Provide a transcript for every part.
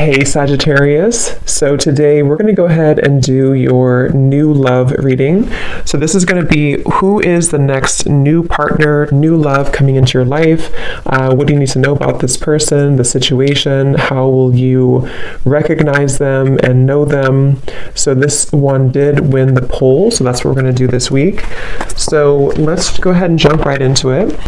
Hey Sagittarius, so today we're going to go ahead and do your new love reading. So this is going to be who is the next new partner, new love coming into your life. What do you need to know about this person, the situation? How will you recognize them and know them? So this one did win the poll, so that's what we're going to do this week. So let's go ahead and jump right into it.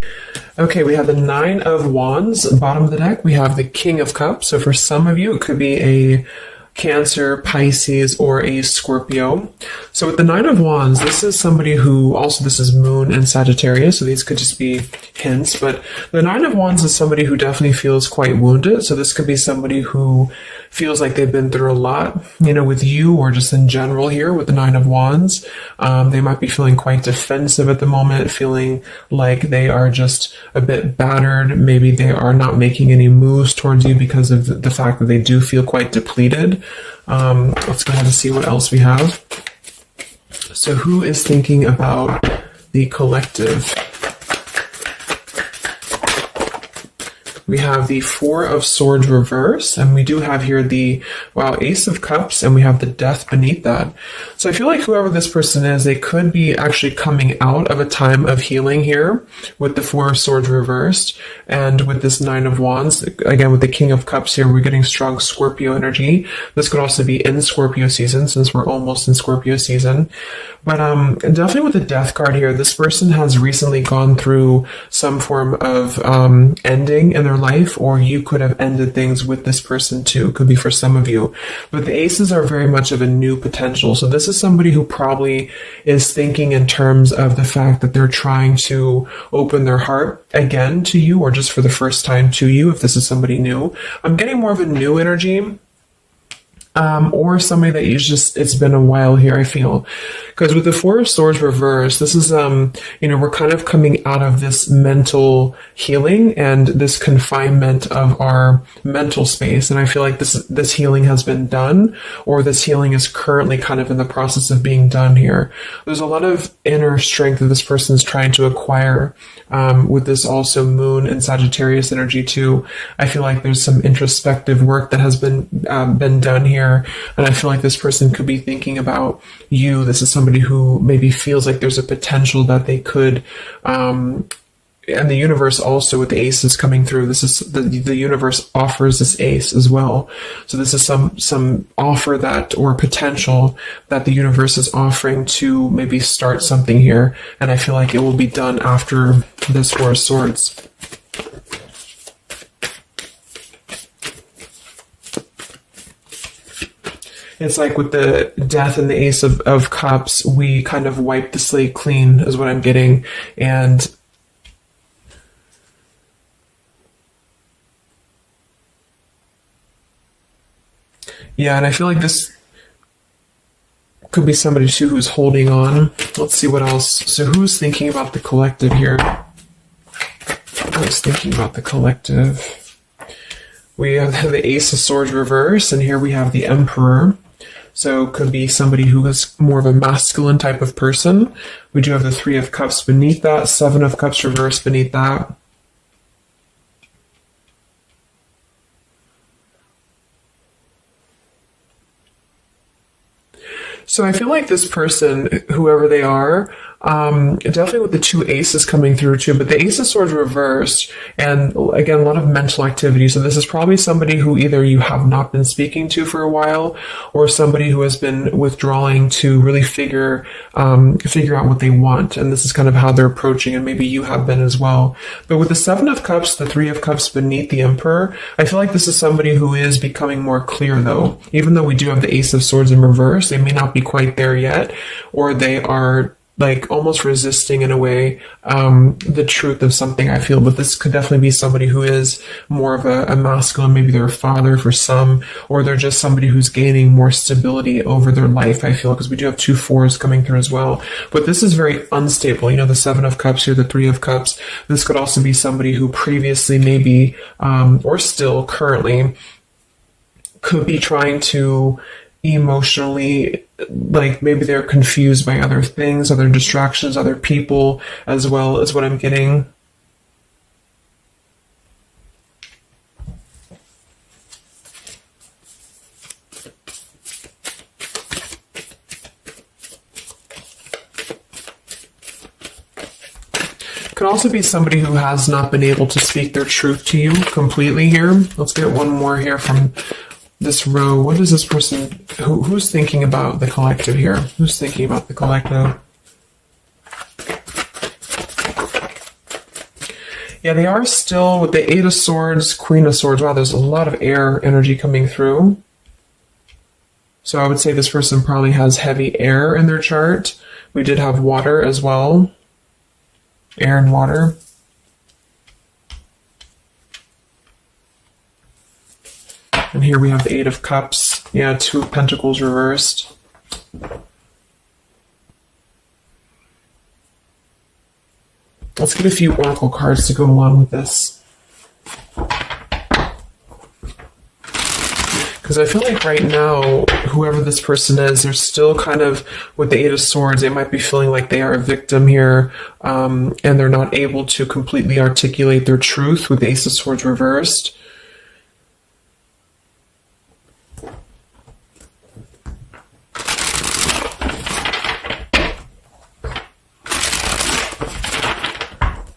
Okay, we have the Nine of Wands. Bottom of the deck, we have the King of Cups. So for some of you, it could be a Cancer, Pisces, or a Scorpio. So with the Nine of Wands, this is somebody who, also this is Moon and Sagittarius, so these could just be hints, but the Nine of Wands is somebody who definitely feels quite wounded. So this could be somebody who feels like they've been through a lot, with you or just in general here with the Nine of Wands. They might be feeling quite defensive at the moment, feeling like they are just a bit battered. Maybe they are not making any moves towards you because of the fact that they do feel quite depleted. Let's go ahead and see what else we have. So who is thinking about the collective? We have the Four of Swords reverse, and we do have here the, Ace of Cups, and we have the Death beneath that. So I feel like whoever this person is, they could be actually coming out of a time of healing here with the Four of Swords reversed, and with this Nine of Wands, again with the King of Cups here, we're getting strong Scorpio energy. This could also be in Scorpio season, since we're almost in Scorpio season. But definitely with the Death card here, this person has recently gone through some form of ending in their life, or you could have ended things with this person too. Could be for some of you. But the aces are very much of a new potential. So this is somebody who probably is thinking in terms of the fact that they're trying to open their heart again to you, or just for the first time to you, if this is somebody new. I'm getting more of a new energy. Or somebody that it's been a while here, I feel. Because with the Four of Swords reversed, this is, we're kind of coming out of this mental healing and this confinement of our mental space. And I feel like this healing has been done, or this healing is currently kind of in the process of being done here. There's a lot of inner strength that this person is trying to acquire, with this also Moon and Sagittarius energy too. I feel like there's some introspective work that has been done here. And I feel like this person could be thinking about you. This is somebody who maybe feels like there's a potential that they could, and the universe also with the aces coming through. This is the universe offers this ace as well. So this is some offer that, or potential that the universe is offering to maybe start something here. And I feel like it will be done after this Four of Swords. It's like with the Death and the Ace of Cups, we kind of wipe the slate clean is what I'm getting. And yeah, and I feel like this could be somebody too who's holding on. Let's see what else. So who's thinking about the collective here? Who's thinking about the collective? We have the Ace of Swords reverse, and here we have the Emperor. So it could be somebody who is more of a masculine type of person. We do have the Three of Cups beneath that, Seven of Cups reversed beneath that. So I feel like this person, whoever they are, definitely with the two aces coming through too, but the Ace of Swords reversed, and again, a lot of mental activity. So this is probably somebody who either you have not been speaking to for a while, or somebody who has been withdrawing to really figure out what they want. And this is kind of how they're approaching, and maybe you have been as well. But with the Seven of Cups, the Three of Cups beneath the Emperor, I feel like this is somebody who is becoming more clear though. Even though we do have the Ace of Swords in reverse, they may not be quite there yet, or they are like almost resisting in a way the truth of something, I feel. But this could definitely be somebody who is more of a masculine. Maybe they're a father for some, or they're just somebody who's gaining more stability over their life, I feel, because we do have two fours coming through as well. But this is very unstable. The Seven of Cups here, the Three of Cups. This could also be somebody who previously maybe, or still currently, could be trying to emotionally, like maybe they're confused by other things, other distractions, other people as well, is what I'm getting. Could also be somebody who has not been able to speak their truth to you completely here. Let's get one more here from this row. What is this person? Who's thinking about the collective here? Who's thinking about the collective? Yeah, they are still with the Eight of Swords, Queen of Swords. Wow, there's a lot of air energy coming through. So I would say this person probably has heavy air in their chart. We did have water as well. Air and water. And here we have the Eight of Cups. Yeah, Two of Pentacles reversed. Let's get a few oracle cards to go along with this. Because I feel like right now, whoever this person is, they're still kind of, with the Eight of Swords, they might be feeling like they are a victim here, and they're not able to completely articulate their truth with the Ace of Swords reversed.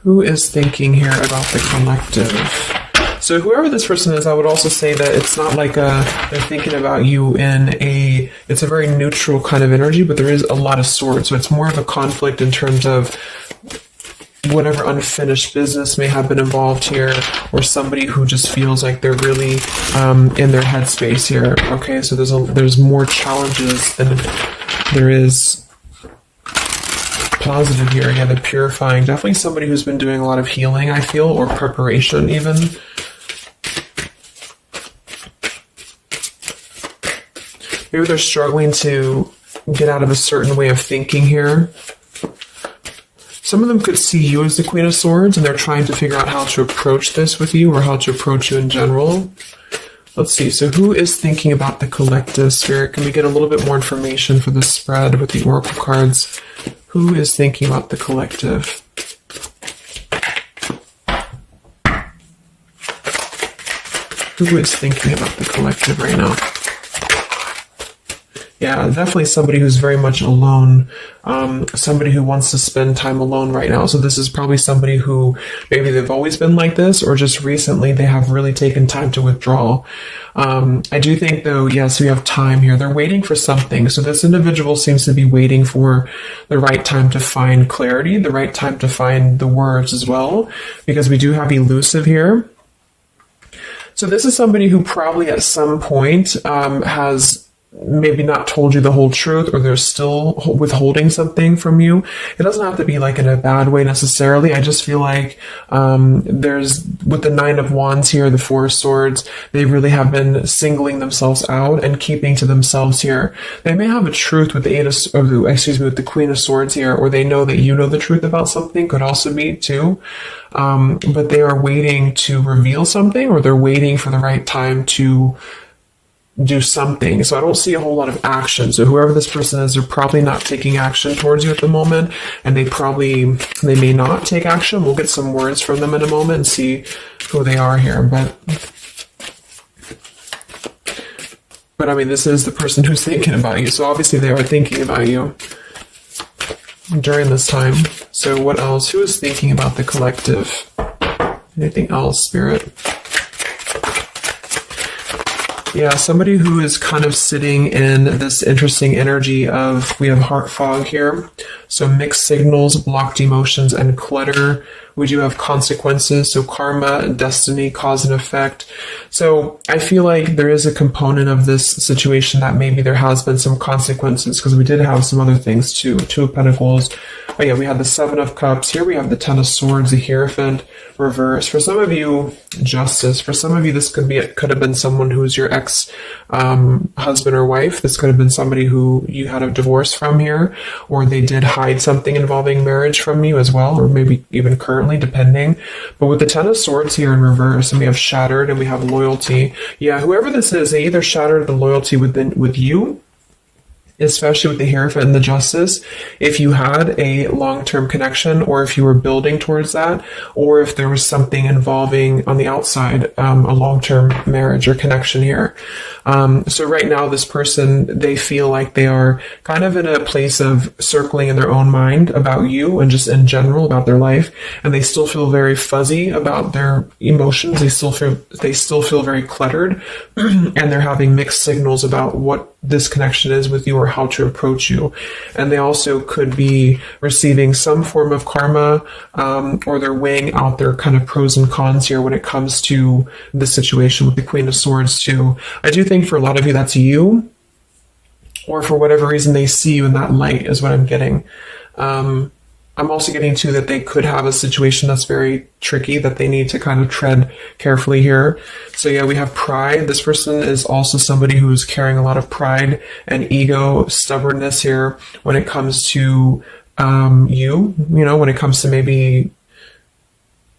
Who is thinking here about the collective? So whoever this person is, I would also say that it's not like they're thinking about you in it's a very neutral kind of energy, but there is a lot of swords. So it's more of a conflict in terms of whatever unfinished business may have been involved here, or somebody who just feels like they're really in their headspace here. Okay, so there's more challenges than there is positive here. Yeah, the purifying. Definitely somebody who's been doing a lot of healing, I feel, or preparation even. Maybe they're struggling to get out of a certain way of thinking here. Some of them could see you as the Queen of Swords, and they're trying to figure out how to approach this with you, or how to approach you in general. Let's see. So who is thinking about the collective, Spirit? Can we get a little bit more information for this spread with the oracle cards? Who is thinking about the collective? Who is thinking about the collective right now? Yeah, definitely somebody who's very much alone. Somebody who wants to spend time alone right now. So this is probably somebody who maybe they've always been like this, or just recently they have really taken time to withdraw. I do think, though, yes, we have time here. They're waiting for something. So this individual seems to be waiting for the right time to find clarity, the right time to find the words as well, because we do have elusive here. So this is somebody who probably at some point has maybe not told you the whole truth, or they're still withholding something from you. It doesn't have to be like in a bad way necessarily. I just feel like there's, with the Nine of Wands here, the Four of Swords, they really have been singling themselves out and keeping to themselves here. They may have a truth with the with the Queen of Swords here, or they know that you know the truth about something, could also be too. But they are waiting to reveal something, or they're waiting for the right time to do something. So I don't see a whole lot of action. So whoever this person is, they're probably not taking action towards you at the moment, and they may not take action. We'll get some words from them in a moment and see who they are here. But I mean, this is the person who's thinking about you. So obviously they are thinking about you during this time. So what else? Who is thinking about the collective? Anything else, Spirit? Yeah, somebody who is kind of sitting in this interesting energy of, we have heart fog here. So mixed signals, blocked emotions, and clutter. We do have consequences, so karma, destiny, cause and effect. So I feel like there is a component of this situation that maybe there has been some consequences, because we did have some other things too. Two of Pentacles. Oh yeah, we had the Seven of Cups. Here we have the Ten of Swords, the Hierophant, reverse. For some of you, Justice. For some of you, this could have been someone who's your ex husband or wife. This could have been somebody who you had a divorce from here, or they did hide something involving marriage from you as well, or maybe even currently, depending. But with the Ten of Swords here in reverse, and we have shattered, and we have loyalty. Yeah, whoever this is, they either shattered the loyalty with you, especially with the Hierophant and the Justice, if you had a long-term connection, or if you were building towards that, or if there was something involving on the outside, a long-term marriage or connection here. So right now, this person, they feel like they are kind of in a place of circling in their own mind about you and just in general about their life, and they still feel very fuzzy about their emotions. They still feel very cluttered, and they're having mixed signals about what this connection is with you or how to approach you. And they also could be receiving some form of karma, or they're weighing out their kind of pros and cons here when it comes to the situation with the Queen of Swords too. I do think for a lot of you that's you, or for whatever reason they see you in that light is what I'm getting. I'm also getting too that they could have a situation that's very tricky that they need to kind of tread carefully here. So yeah, we have pride. This person is also somebody who's carrying a lot of pride and ego, stubbornness here when it comes to you know, when it comes to maybe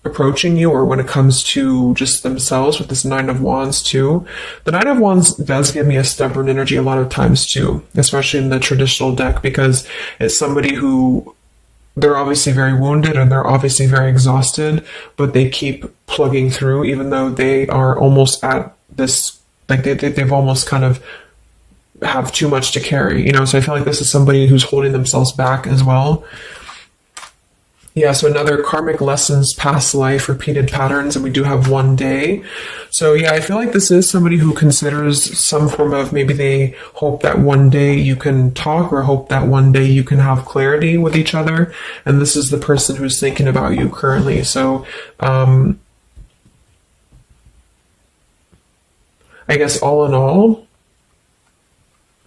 approaching you, or when it comes to just themselves with this Nine of Wands too. The Nine of Wands does give me a stubborn energy a lot of times too, especially in the traditional deck, because it's somebody who, they're obviously very wounded and they're obviously very exhausted, but they keep plugging through even though they are almost at this, like they've almost kind of have too much to carry, you know. So I feel like this is somebody who's holding themselves back as well. Yeah, so another karmic lessons, past life, repeated patterns, and we do have one day. So yeah, I feel like this is somebody who considers some form of, maybe they hope that one day you can talk, or hope that one day you can have clarity with each other. And this is the person who's thinking about you currently. So I guess all in all,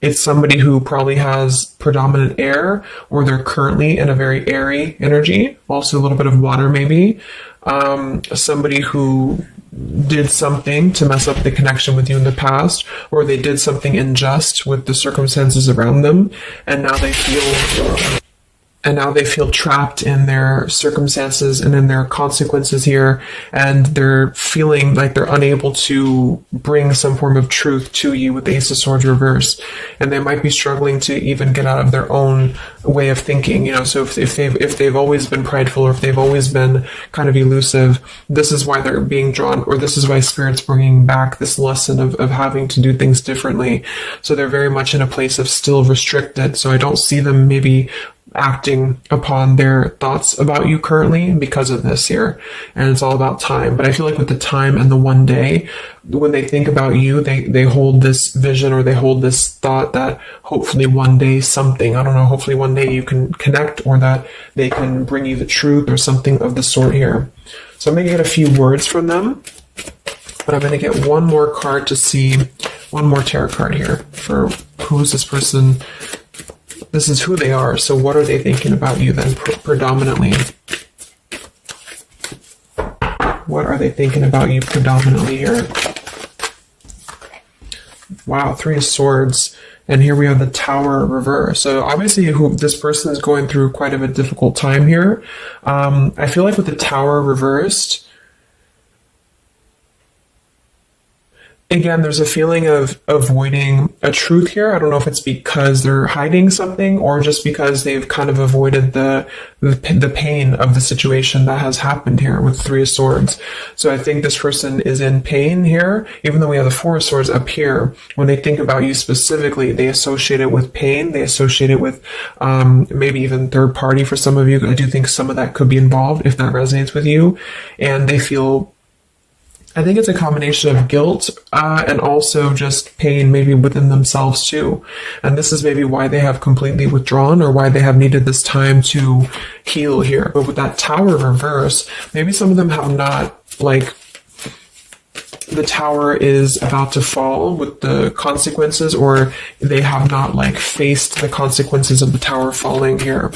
it's somebody who probably has predominant air, or they're currently in a very airy energy. Also a little bit of water maybe. Somebody who did something to mess up the connection with you in the past, or they did something unjust with the circumstances around them, and now they feel trapped in their circumstances and in their consequences here, and they're feeling like they're unable to bring some form of truth to you with the Ace of Swords reverse, and they might be struggling to even get out of their own way of thinking, you know. So if they've always been prideful, or if they've always been kind of elusive, this is why they're being drawn, or this is why Spirit's bringing back this lesson of having to do things differently. So they're very much in a place of still restricted. So I don't see them maybe acting upon their thoughts about you currently because of this here, and it's all about time. But I feel like with the time and the one day, when they think about you, they hold this vision, or they hold this thought that hopefully one day something, I don't know, hopefully one day you can connect, or that they can bring you the truth or something of the sort here. So I'm going to get a few words from them, but I'm going to get one more card to see, one more tarot card here for who is this person. This is who they are. So what are they thinking about you then predominantly? What are they thinking about you predominantly here? Wow, Three of Swords. And here we have the Tower reverse. So obviously this person is going through quite of a difficult time here. I feel like with the Tower reversed, again, there's a feeling of avoiding a truth here. I don't know if it's because they're hiding something, or just because they've kind of avoided the pain of the situation that has happened here with Three of Swords. So I think this person is in pain here, even though we have the Four of Swords up here. When they think about you specifically, they associate it with pain. They associate it with maybe even third party for some of you. I do think some of that could be involved if that resonates with you. And they feel, I think it's a combination of guilt and also just pain maybe within themselves too. And this is maybe why they have completely withdrawn, or why they have needed this time to heal here. But with that Tower reverse, maybe some of them have not, like, the Tower is about to fall with the consequences, or they have not like faced the consequences of the Tower falling here.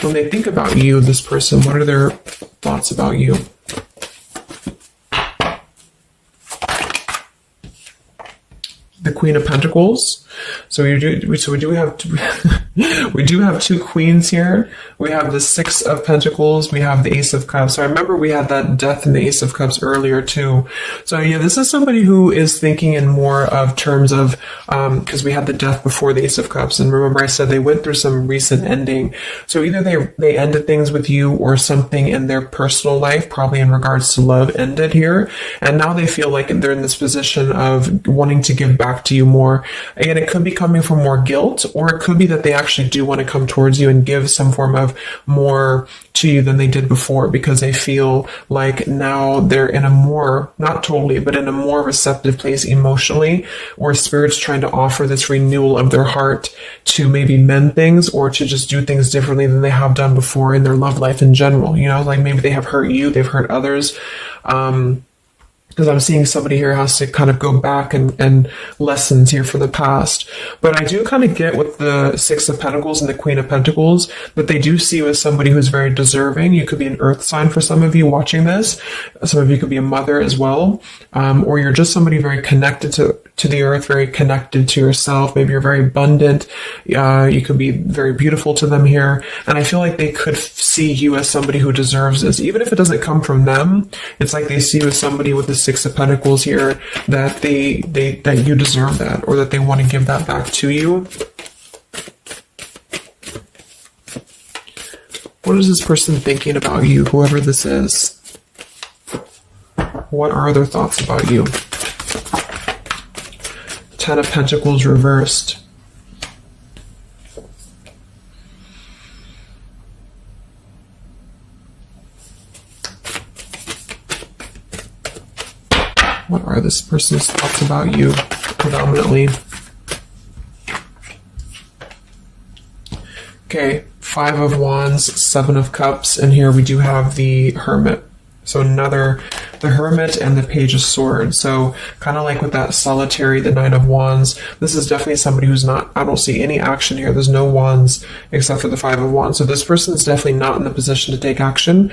When they think about you, this person, what are their thoughts about you? The Queen of Pentacles. So we do have We do have two queens here. We have the Six of Pentacles. We have the Ace of Cups. So I remember we had that Death and the Ace of Cups earlier too. So yeah, this is somebody who is thinking in more of terms of, because we had the Death before the Ace of Cups. And remember I said they went through some recent ending. So either they ended things with you or something in their personal life, probably in regards to love, ended here. And now they feel like they're in this position of wanting to give back to you more. Again, it could be coming from more guilt, or it could be that they actually do want to come towards you and give some form of more to you than they did before, because they feel like now they're in a more, not totally, but in a more receptive place emotionally, or spirit's trying to offer this renewal of their heart to maybe mend things or to just do things differently than they have done before in their love life in general. You know, like maybe they have hurt you, they've hurt others. Because I'm seeing somebody here has to kind of go back and lessons here for the past. But I do kind of get with the Six of Pentacles and the Queen of Pentacles that they do see you as somebody who's very deserving. You could be an earth sign for some of you watching this. Some of you could be a mother as well. Or you're just somebody very connected to the earth, very connected to yourself. Maybe you're very abundant. You could be very beautiful to them here. And I feel like they could see you as somebody who deserves this. Even if it doesn't come from them, it's like they see you as somebody with the Six of Pentacles here, that that you deserve that, or that they want to give that back to you. What is this person thinking about you, whoever this is? What are their thoughts about you? Ten of Pentacles reversed. What are this person's thoughts about you, predominantly? Okay, Five of Wands, Seven of Cups, and here we do have the Hermit. So the Hermit and the Page of Swords. So kind of like with that Solitary, the Nine of Wands, this is definitely somebody who's not, I don't see any action here. There's no wands except for the Five of Wands. So this person's definitely not in the position to take action.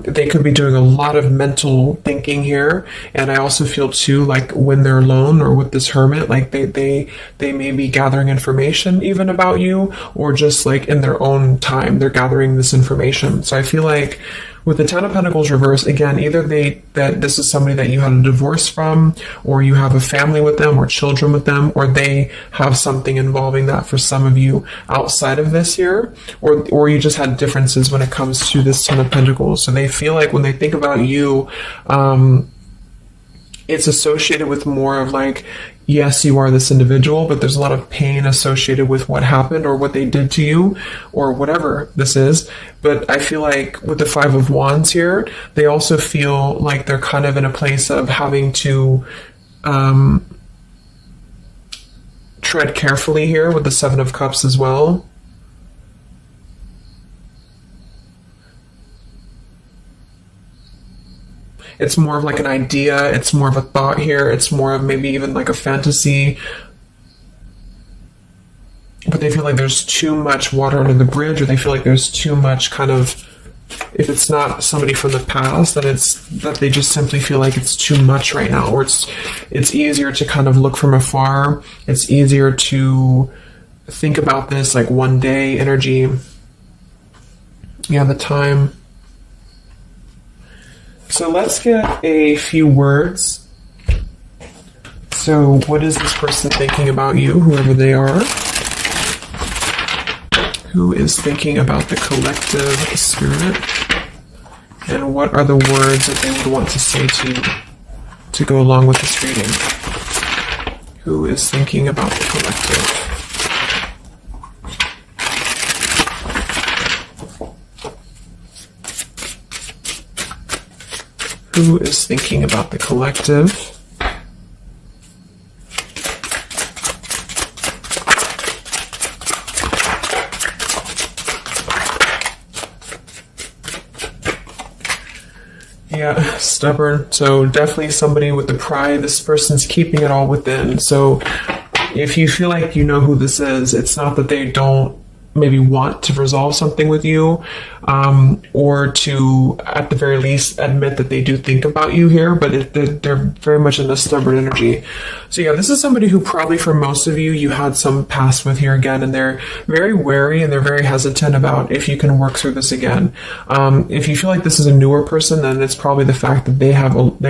They could be doing a lot of mental thinking here. And I also feel too, like when they're alone or with this Hermit, like they may be gathering information even about you, or just like in their own time, they're gathering this information. So I feel like with the Ten of Pentacles reverse, again, either that this is somebody that you had a divorce from, or you have a family with them, or children with them, or they have something involving that for some of you outside of this here, or you just had differences when it comes to this Ten of Pentacles. So they feel like when they think about you, it's associated with more of like, yes, you are this individual, but there's a lot of pain associated with what happened or what they did to you or whatever this is. But I feel like with the Five of Wands here, they also feel like they're kind of in a place of having to tread carefully here with the Seven of Cups as well. It's more of like an idea. It's more of a thought here. It's more of maybe even like a fantasy. But they feel like there's too much water under the bridge, or they feel like there's too much kind of, if it's not somebody from the past, then it's that they just simply feel like it's too much right now, or it's easier to kind of look from afar. It's easier to think about this like one day energy. Yeah, the time. So let's get a few words. So what is this person thinking about you, whoever they are? Who is thinking about the collective spirit? And what are the words that they would want to say to go along with this reading? Who is thinking about the collective? Who is thinking about the collective? Yeah, stubborn. So definitely somebody with the pride. This person's keeping it all within. So if you feel like you know who this is, it's not that they don't maybe want to resolve something with you, or to, at the very least, admit that they do think about you here, but they're very much in the stubborn energy. So yeah, this is somebody who probably for most of you, you had some past with here again, and they're very wary and they're very hesitant about if you can work through this again. If you feel like this is a newer person, then it's probably the fact that they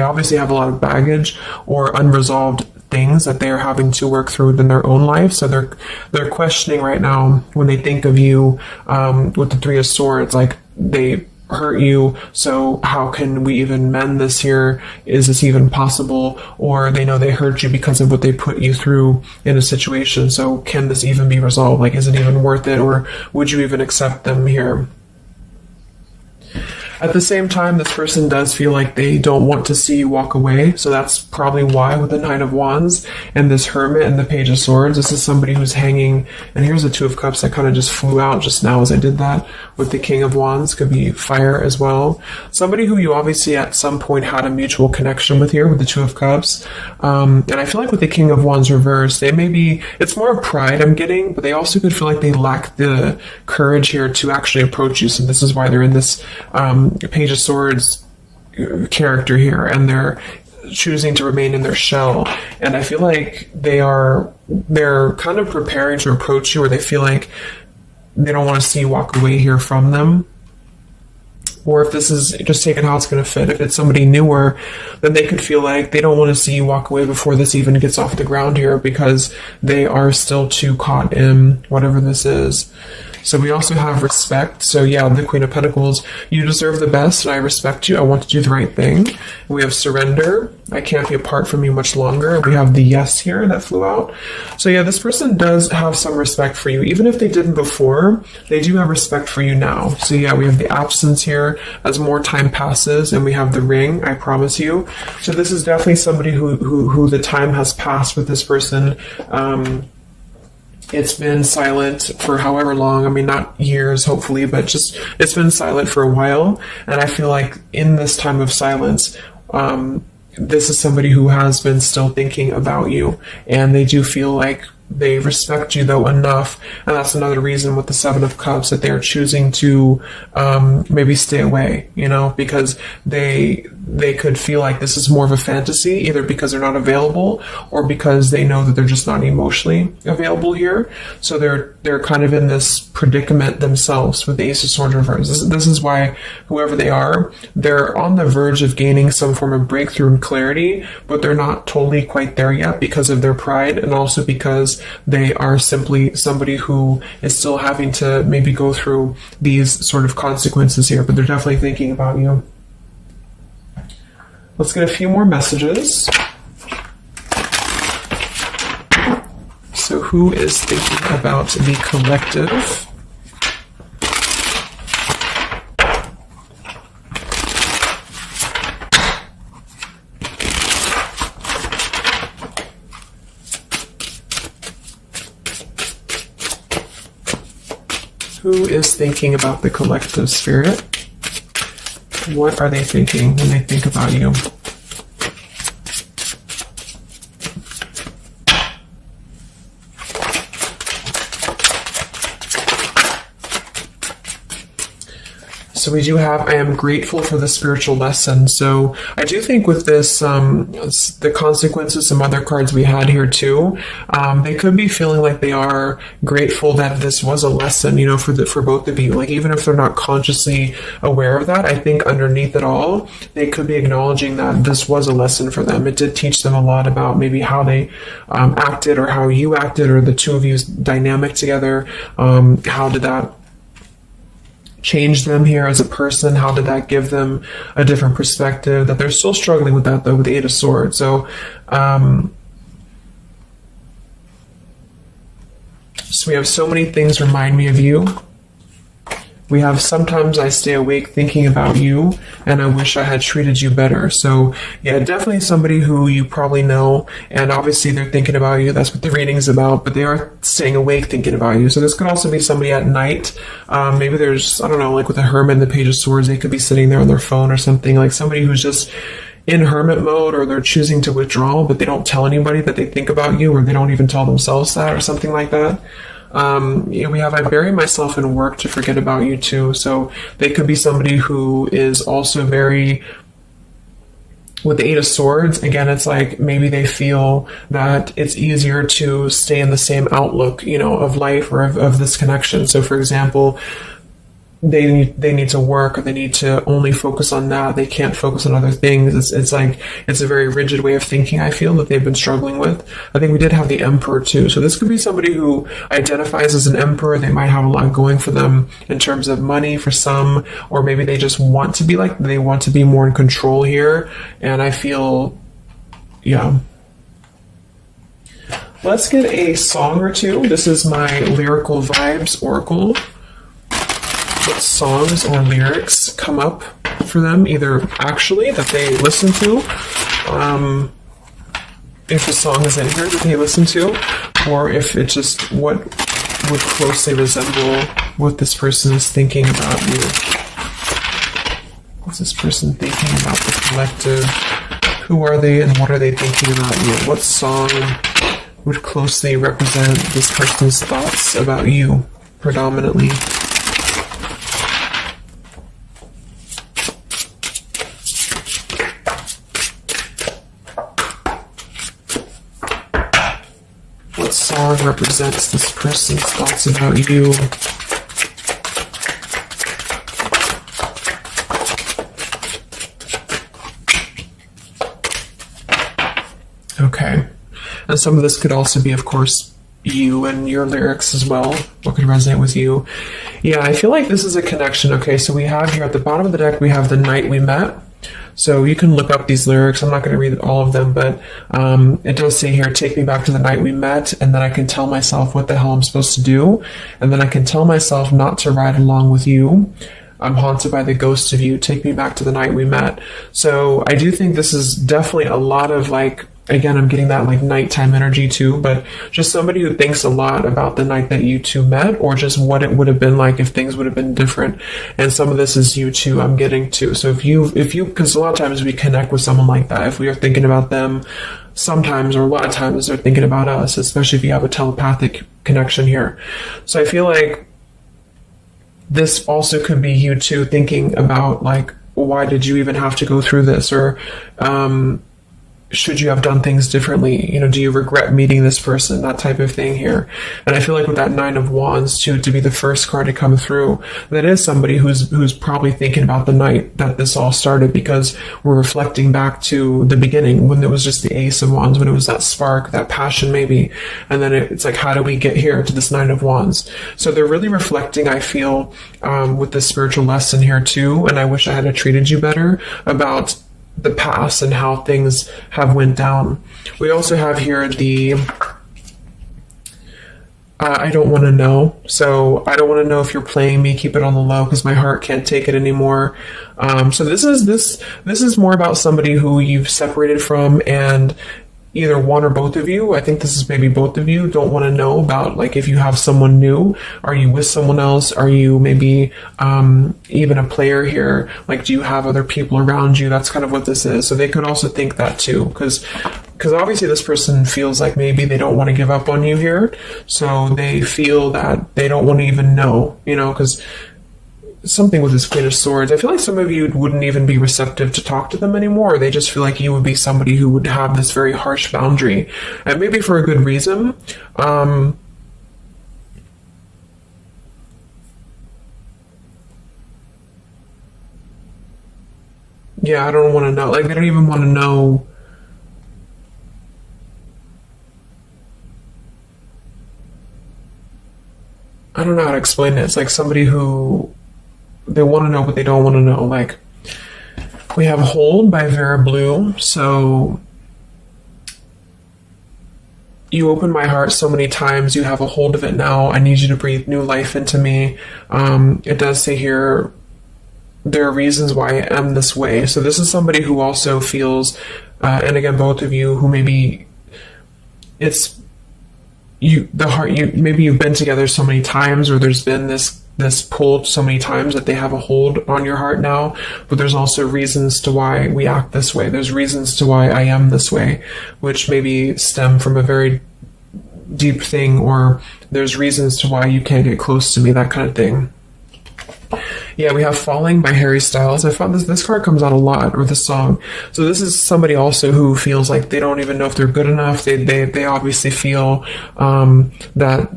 obviously have a lot of baggage or unresolved things that they're having to work through in their own life. So they're questioning right now when they think of you, with the Three of Swords, like they hurt you, so how can we even mend this here? Is this even possible? Or they know they hurt you because of what they put you through in a situation, so can this even be resolved? Like, is it even worth it, or would you even accept them here? At the same time, this person does feel like they don't want to see you walk away. So that's probably why with the Nine of Wands and this Hermit and the Page of Swords, this is somebody who's hanging. And here's the Two of Cups that kind of just flew out just now as I did that. With the King of Wands, could be fire as well. Somebody who you obviously at some point had a mutual connection with here with the Two of Cups. And I feel like with the King of Wands reversed, they may be, it's more of pride I'm getting, but they also could feel like they lack the courage here to actually approach you. So this is why they're in this Page of Swords character here, and they're choosing to remain in their shell. And I feel like they're kind of preparing to approach you, or they feel like they don't want to see you walk away here from them. Or if this is just taking how it's going to fit, if it's somebody newer, then they could feel like they don't want to see you walk away before this even gets off the ground here, because they are still too caught in whatever this is. So we also have respect. So yeah, the Queen of Pentacles, you deserve the best and I respect you. I want to do the right thing. We have surrender. I can't be apart from you much longer. We have the yes here that flew out. So yeah, this person does have some respect for you. Even if they didn't before, they do have respect for you now. So yeah, we have the absence here as more time passes, and we have the ring, I promise you. So this is definitely somebody who the time has passed with this person. It's been silent for however long. I mean, not years, hopefully, but just it's been silent for a while. And I feel like in this time of silence, this is somebody who has been still thinking about you. And they do feel like they respect you, though, enough. And that's another reason with the Seven of Cups that they're choosing to maybe stay away, because they could feel like this is more of a fantasy, either because they're not available or because they know that they're just not emotionally available here. So they're kind of in this predicament themselves with the Ace of Swords reversed. This is why whoever they are, they're on the verge of gaining some form of breakthrough and clarity, but they're not totally quite there yet because of their pride, and also because they are simply somebody who is still having to maybe go through these sort of consequences here, but they're definitely thinking about you. Let's get a few more messages. So who is thinking about the collective? Who is thinking about the collective, Spirit? What are they thinking when they think about you? So we do have, I am grateful for the spiritual lesson. So I do think with this, the consequences, some other cards we had here too, they could be feeling like they are grateful that this was a lesson, for both of you. Like, even if they're not consciously aware of that, I think underneath it all, they could be acknowledging that this was a lesson for them. It did teach them a lot about maybe how they acted, or how you acted, or the two of you's dynamic together. How did that change them here as a person? How did that give them a different perspective? That they're still struggling with that, though, with the Eight of Swords. So we have so many things remind me of you. We have sometimes I stay awake thinking about you, and I wish I had treated you better. So yeah, definitely somebody who you probably know, and obviously they're thinking about you. That's what the reading is about, but they are staying awake thinking about you. So this could also be somebody at night. Maybe there's, I don't know, like with the Hermit and the Page of Swords, they could be sitting there on their phone or something, like somebody who's just in hermit mode, or they're choosing to withdraw, but they don't tell anybody that they think about you, or they don't even tell themselves that, or something like that. We have I bury myself in work to forget about you too. So they could be somebody who is also very, with the Eight of Swords, again, it's like maybe they feel that it's easier to stay in the same outlook, of life or of this connection. So, for example, they need to work, or they need to only focus on that. They can't focus on other things. It's like, it's a very rigid way of thinking, I feel, that they've been struggling with. I think we did have the Emperor too. So this could be somebody who identifies as an Emperor. They might have a lot going for them in terms of money for some, or maybe they just want to be they want to be more in control here. And I feel, yeah. Let's get a song or two. This is my Lyrical Vibes Oracle. What songs or lyrics come up for them, either actually that they listen to, if a song is in here that they listen to, or if it's just what would closely resemble what this person is thinking about you. What's this person thinking about the collective? Who are they and what are they thinking about you? What song would closely represent this person's thoughts about you, predominantly? What song represents this person's thoughts about you? Okay. And some of this could also be, of course, you and your lyrics as well. What could resonate with you? Yeah, I feel like this is a connection. Okay, so we have here at the bottom of the deck, we have The Night We Met. So you can look up these lyrics. I'm not going to read all of them, but it does say here, take me back to the night we met, and then I can tell myself what the hell I'm supposed to do, and then I can tell myself not to ride along with you. I'm haunted by the ghost of you. Take me back to the night we met. So I do think this is definitely a lot of again, I'm getting that nighttime energy too, but just somebody who thinks a lot about the night that you two met, or just what it would have been like if things would have been different. And some of this is you too, I'm getting to. So if you, because a lot of times we connect with someone like that, if we are thinking about them, sometimes, or a lot of times they're thinking about us, especially if you have a telepathic connection here. So I feel like this also could be you too thinking about why did you even have to go through this? Or, should you have done things differently? Do you regret meeting this person? That type of thing here. And I feel like with that Nine of Wands too, to be the first card to come through, that is somebody who's probably thinking about the night that this all started, because we're reflecting back to the beginning when it was just the Ace of Wands, when it was that spark, that passion maybe. And then it's like, how do we get here to this Nine of Wands? So they're really reflecting, I feel, with this spiritual lesson here too. And I wish I had treated you better, about the past and how things have went down. We also have here the I don't want to know. So I don't want to know if you're playing me. Keep it on the low because my heart can't take it anymore. So this is more about somebody who you've separated from, and either one or both of you, I think this is maybe both of you, don't want to know about if you have someone new. Are you with someone else? Are you maybe even a player here? Do you have other people around you? That's kind of what this is. So they could also think that too, because obviously this person feels like maybe they don't want to give up on you here. So they feel that they don't want to even know, because something with this Queen of Swords, I feel like some of you wouldn't even be receptive to talk to them anymore. They just feel like you would be somebody who would have this very harsh boundary, and maybe for a good reason. Yeah, I don't want to know. They don't even want to know. I don't know how to explain it. It's like somebody who, they want to know, but they don't want to know. We have Hold by Vera Blue. So you open my heart so many times, you have a hold of it now. I need you to breathe new life into me. It does say here, there are reasons why I am this way. So this is somebody who also feels, and again, both of you, who maybe it's maybe you've been together so many times, or there's been this pull so many times that they have a hold on your heart now, but there's also reasons to why we act this way. There's reasons to why I am this way, which maybe stem from a very deep thing, or there's reasons to why you can't get close to me, that kind of thing. Yeah, we have Falling by Harry Styles. I found this card comes out a lot, or this song. So this is somebody also who feels like they don't even know if they're good enough. They obviously feel that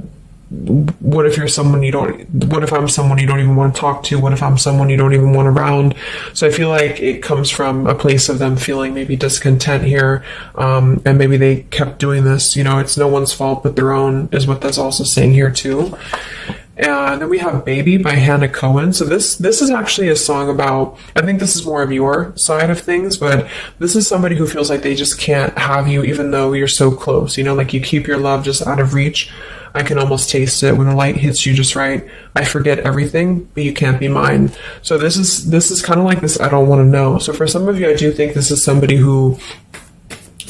what if you're someone you don't, what if I'm someone you don't even want to talk to? What if I'm someone you don't even want around? So I feel like it comes from a place of them feeling maybe discontent here, and maybe they kept doing this. You know, it's no one's fault but their own, is what that's also saying here too. And then we have Baby by Hannah Cohen. So this is actually a song about, I think this is more of your side of things, but this is somebody who feels like they just can't have you even though you're so close. You know, like you keep your love just out of reach. I can almost taste it when the light hits you just right. I forget everything, but you can't be mine. So this is kind of like this I don't want to know. So for some of you, I do think this is somebody who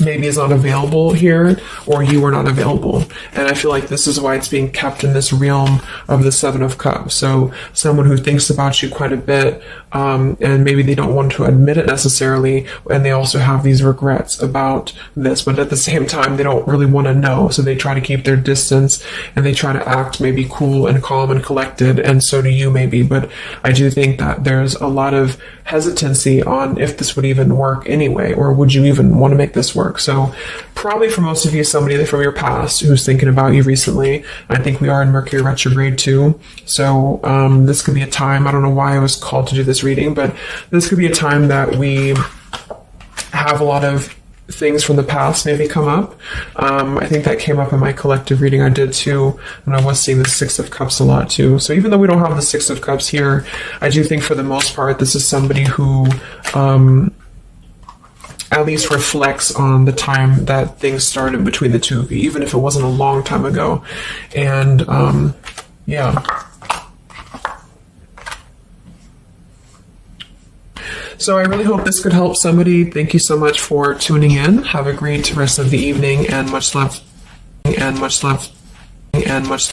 maybe is not available here, or you are not available. And I feel like this is why it's being kept in this realm of the Seven of Cups. So someone who thinks about you quite a bit, and maybe they don't want to admit it necessarily, and they also have these regrets about this, but at the same time, they don't really want to know. So they try to keep their distance, and they try to act maybe cool and calm and collected, and so do you maybe. But I do think that there's a lot of hesitancy on if this would even work anyway, or would you even want to make this work. So probably for most of you, somebody from your past who's thinking about you recently. I think we are in Mercury retrograde too. So this could be a time, I don't know why I was called to do this reading, but this could be a time that we have a lot of things from the past maybe come up. I think that came up in my collective reading I did too, and I was seeing the Six of Cups a lot too. So even though we don't have the Six of Cups here, I do think for the most part this is somebody who at least reflects on the time that things started between the two of you, even if it wasn't a long time ago. And yeah. So I really hope this could help somebody. Thank you so much for tuning in. Have a great rest of the evening, and much love, and much love, and much